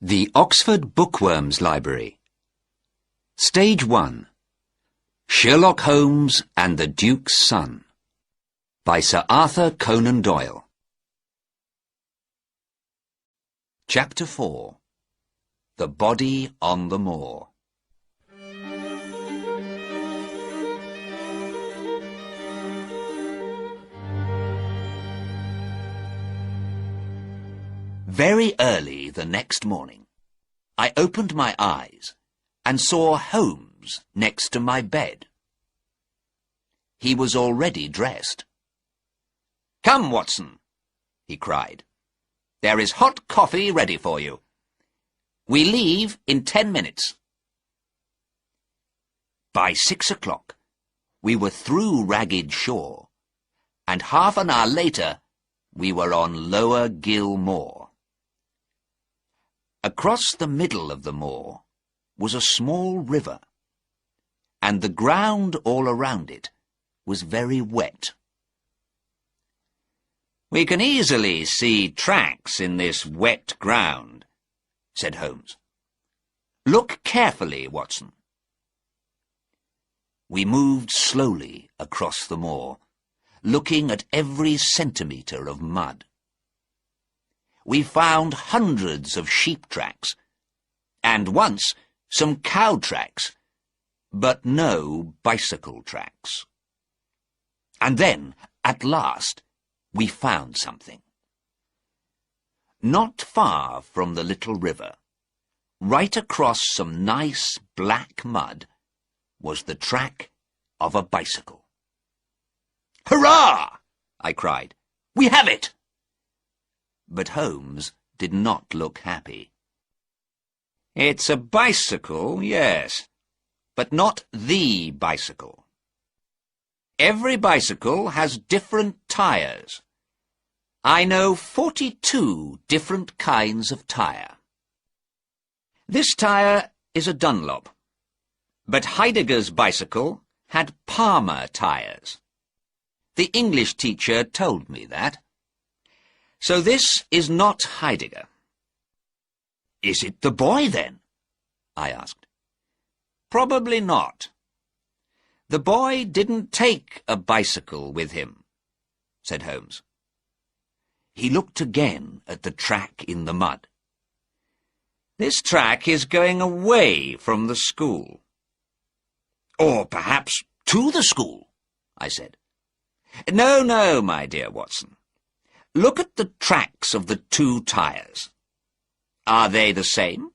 The Oxford Bookworms Library. Stage 1. Sherlock Holmes and the Duke's Son. By Sir Arthur Conan Doyle. Chapter 4. The Body on the Moor. Very early the next morning, I opened my eyes and saw Holmes next to my bed. He was already dressed. "Come, Watson," he cried. "There is hot coffee ready for you. We leave in 10 minutes. By 6 o'clock, we were through Ragged Shaw, and half an hour later, we were on Lower Gill Moor. Across the middle of the moor was a small river, and the ground all around it was very wet. "We can easily see tracks in this wet ground," said Holmes. "Look carefully, Watson." We moved slowly across the moor, looking at every centimetre of mud. We found hundreds of sheep tracks, and once some cow tracks, but no bicycle tracks. And then, at last, we found something. Not far from the little river, right across some nice black mud, was the track of a bicycle. "Hurrah!" I cried. "We have it!" But Holmes did not look happy. "It's a bicycle, yes, but not the bicycle. Every bicycle has different tyres. I know 42 different kinds of tyre. This tyre is a Dunlop, but Heidegger's bicycle had Palmer tyres. The English teacher told me that. So this is not Heidegger." "Is it the boy, then?" I asked. "Probably not. The boy didn't take a bicycle with him," said Holmes. He looked again at the track in the mud. "This track is going away from the school." "Or perhaps to the school," I said. No, my dear Watson. Look at the tracks of the two tyres. Are they the same?"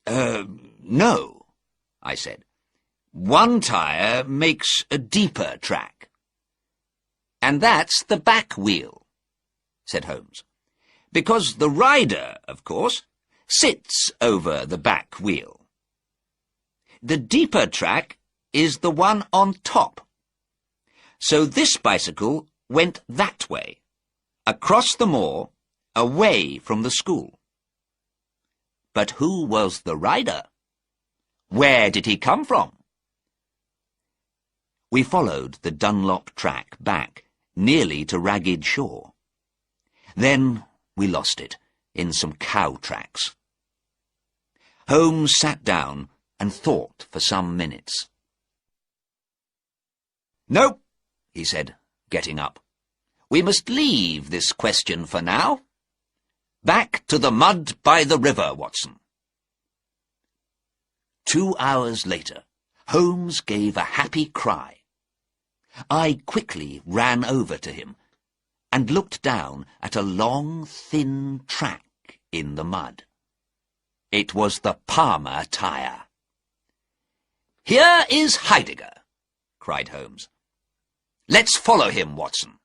No," I said. "One tyre makes a deeper track." "And that's the back wheel," said Holmes, "because the rider, of course, sits over the back wheel. The deeper track is the one on top. So this bicycle went that way, across the moor, away from the school. But who was the rider? Where did he come from?" We followed the Dunlop track back, nearly to Ragged Shaw. Then we lost it in some cow tracks. Holmes sat down and thought for some minutes. "Nope," he said, getting up. "We must leave this question for now. Back to the mud by the river, Watson." 2 hours later, Holmes gave a happy cry. I quickly ran over to him and looked down at a long, thin track in the mud. It was the Palmer tyre. "Here is Heidegger," cried Holmes. "Let's follow him, Watson."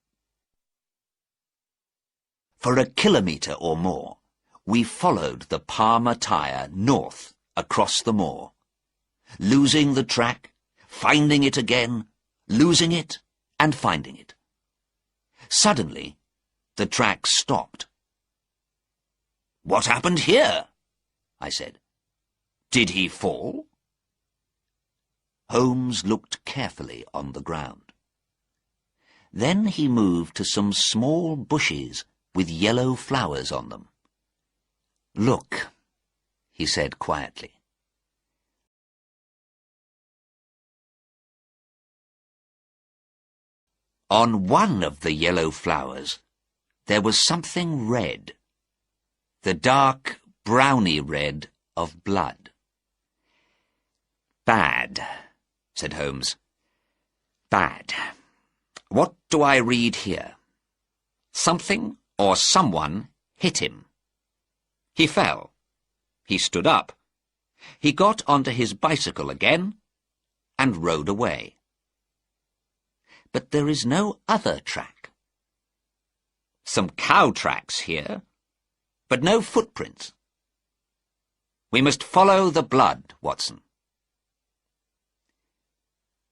For a kilometre or more, we followed the Palmer tyre north across the moor, losing the track, finding it again, losing it, and finding it. Suddenly, the track stopped. "What happened here?" I said. "Did he fall?" Holmes looked carefully on the ground. Then he moved to some small bushes with yellow flowers on them. "Look," he said quietly. On one of the yellow flowers, there was something red, the dark browny red of blood. Bad, said Holmes. Bad. What do I read here? Something or someone hit him. He fell. He stood up. He got onto his bicycle again and rode away. But there is no other track. Some cow tracks here, but no footprints. We must follow the blood, Watson.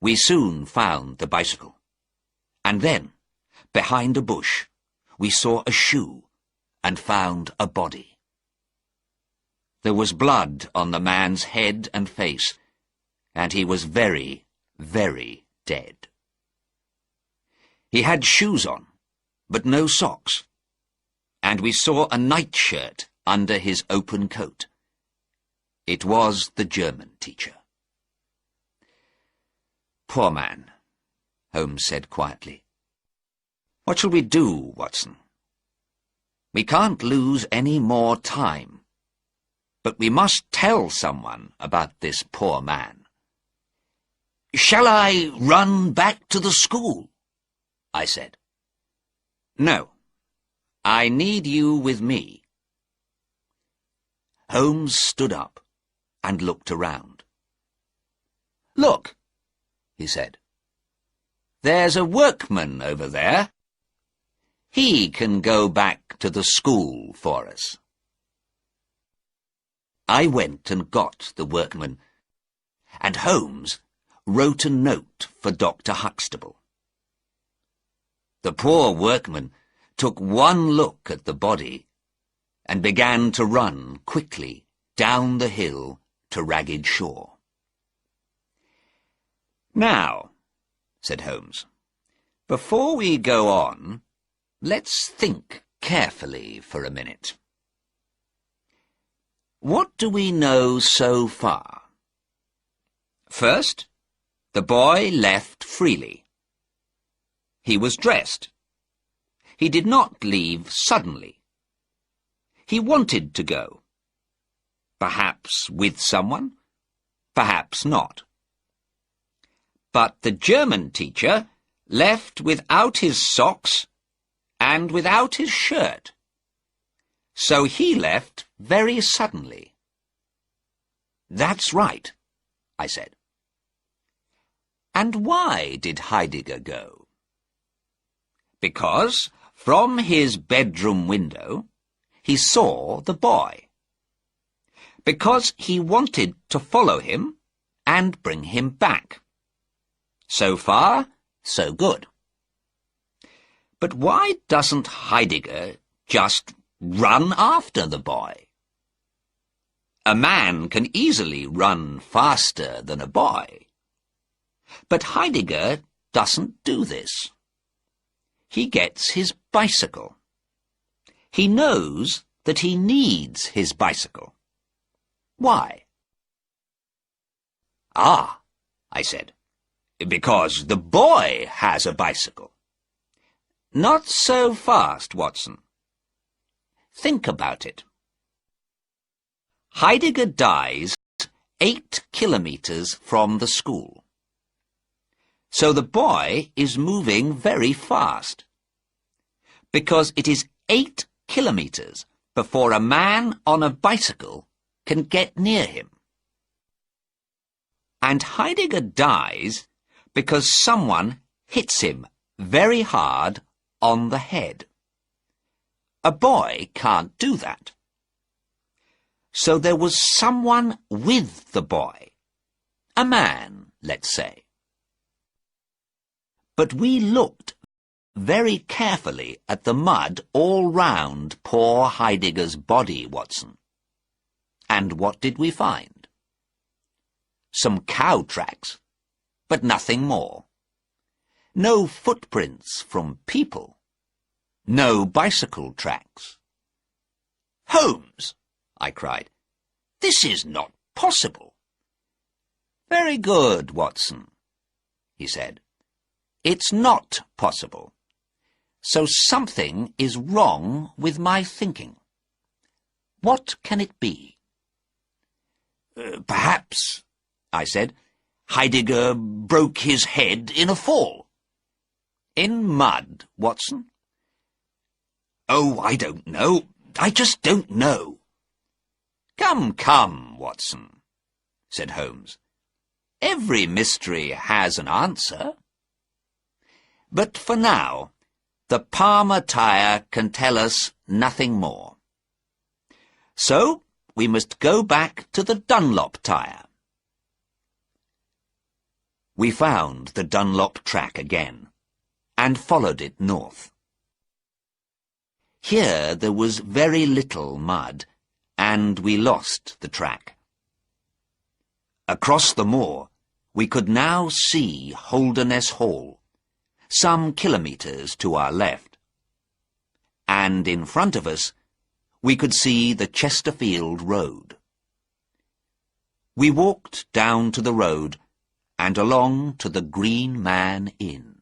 We soon found the bicycle, and then, behind a bush, we saw a shoe and found a body. There was blood on the man's head and face, and he was very, very dead. He had shoes on, but no socks, and we saw a nightshirt under his open coat. It was the German teacher. Poor man, Holmes said quietly. What shall we do, Watson? We can't lose any more time, but we must tell someone about this poor man. Shall I run back to the school? I said. No, I need you with me. Holmes stood up and looked around. Look, he said. There's a workman over there. He can go back to the school for us. I went and got the workman, and Holmes wrote a note for Dr. Huxtable. The poor workman took one look at the body and began to run quickly down the hill to Ragged Shaw. Now, said Holmes, before we go on, let's think carefully for a minute. What do we know so far? First, the boy left freely. He was dressed. He did not leave suddenly. He wanted to go. Perhaps with someone, perhaps not. But the German teacher left without his socks and without his shirt. So he left very suddenly. That's right, I said. And why did Heidegger go? Because, from his bedroom window, he saw the boy. Because he wanted to follow him and bring him back. So far, so good. But why doesn't Heidegger just run after the boy? A man can easily run faster than a boy. But Heidegger doesn't do this. He gets his bicycle. He knows that he needs his bicycle. Why? Ah, I said, because the boy has a bicycle. Not so fast, Watson. Think about it. Heidegger dies 8 kilometers from the school. So the boy is moving very fast, because it is 8 kilometers before a man on a bicycle can get near him. And Heidegger dies because someone hits him very hard on the head. A boy can't do that. So there was someone with the boy, a man, let's say. But we looked very carefully at the mud all round poor Heidegger's body, Watson. And what did we find? Some cow tracks, but nothing more. No footprints from people. No bicycle tracks. Holmes, I cried, This is not possible. Very good, Watson, he said. It's not possible. So something is wrong with my thinking. What can it be? Perhaps, I said, Heidegger broke his head in a fall. In mud, Watson? Oh, I don't know. I just don't know. Come, come, Watson, said Holmes. Every mystery has an answer. But for now, the Palmer tyre can tell us nothing more. So we must go back to the Dunlop tyre. We found the Dunlop track again, and followed it north. Here there was very little mud, and we lost the track. Across the moor, we could now see Holderness Hall, some kilometres to our left. And in front of us, we could see the Chesterfield Road. We walked down to the road and along to the Green Man Inn.